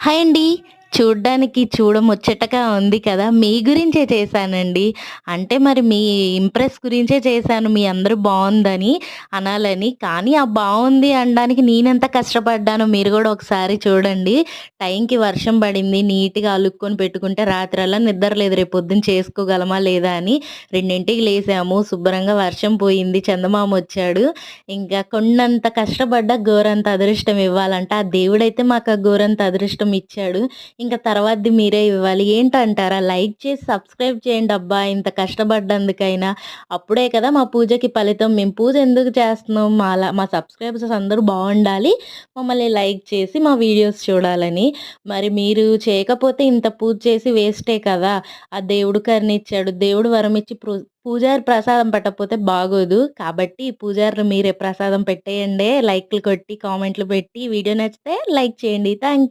Hi అండి. చూడ్డానికి చూడముచ్చటగా ఉంది కదా! మీ గురించే చేశానండి. అంటే మరి మీ ఇంప్రెస్ గురించే చేశాను. మీ అందరూ బావుందని అనాలని. కానీ ఆ బావుంది అనడానికి నేనెంత కష్టపడ్డానో మీరు గూడా ఒకసారి చూడండి. టైంకి వర్షం పడింది. నీట్‌గా అలుక్కొని పెట్టుకుంటే రాత్రల్లా నిద్ర లేదు. రేపు పొద్దున చేసుకోగలమా లేదా అని 2కి లేసాము. శుభ్రంగా వర్షం పోయింది. చందమామొచ్చాడు. ఇంకా కొండంత కష్టపడ్డ గోరంత అదృష్టం ఇవ్వాలంట. ఆ దేవుడైతే మాకు ఆ గోరంత అదృష్టం ఇచ్చాడు. ఇంక తర్వాతది మీరే ఇవ్వాలి. ఏంటంటారా? లైక్ చేసి సబ్స్క్రైబ్ చేయండబ్బా! ఇంత కష్టపడ్డందుకైనా. అప్పుడే కదా మా పూజకి ఫలితం. మేము పూజ ఎందుకు చేస్తున్నాం? మా సబ్స్క్రైబర్స్ అందరూ బావుండాలి. మమ్మల్ని లైక్ చేసి మా వీడియోస్ చూడాలని. మరి మీరు చేయకపోతే ఇంత పూజ చేసి వేస్టే కదా! ఆ దేవుడు కరుణిచ్చాడు. దేవుడు వరమిచ్చి పూజారి ప్రసాదం పెట్టకపోతే బాగోదు. కాబట్టి పూజారిని మీరే ప్రసాదం పెట్టేయండే. లైక్‌లు కొట్టి, కామెంట్‌లు పెట్టి, వీడియో నచ్చితే లైక్ చేయండి. థాంక్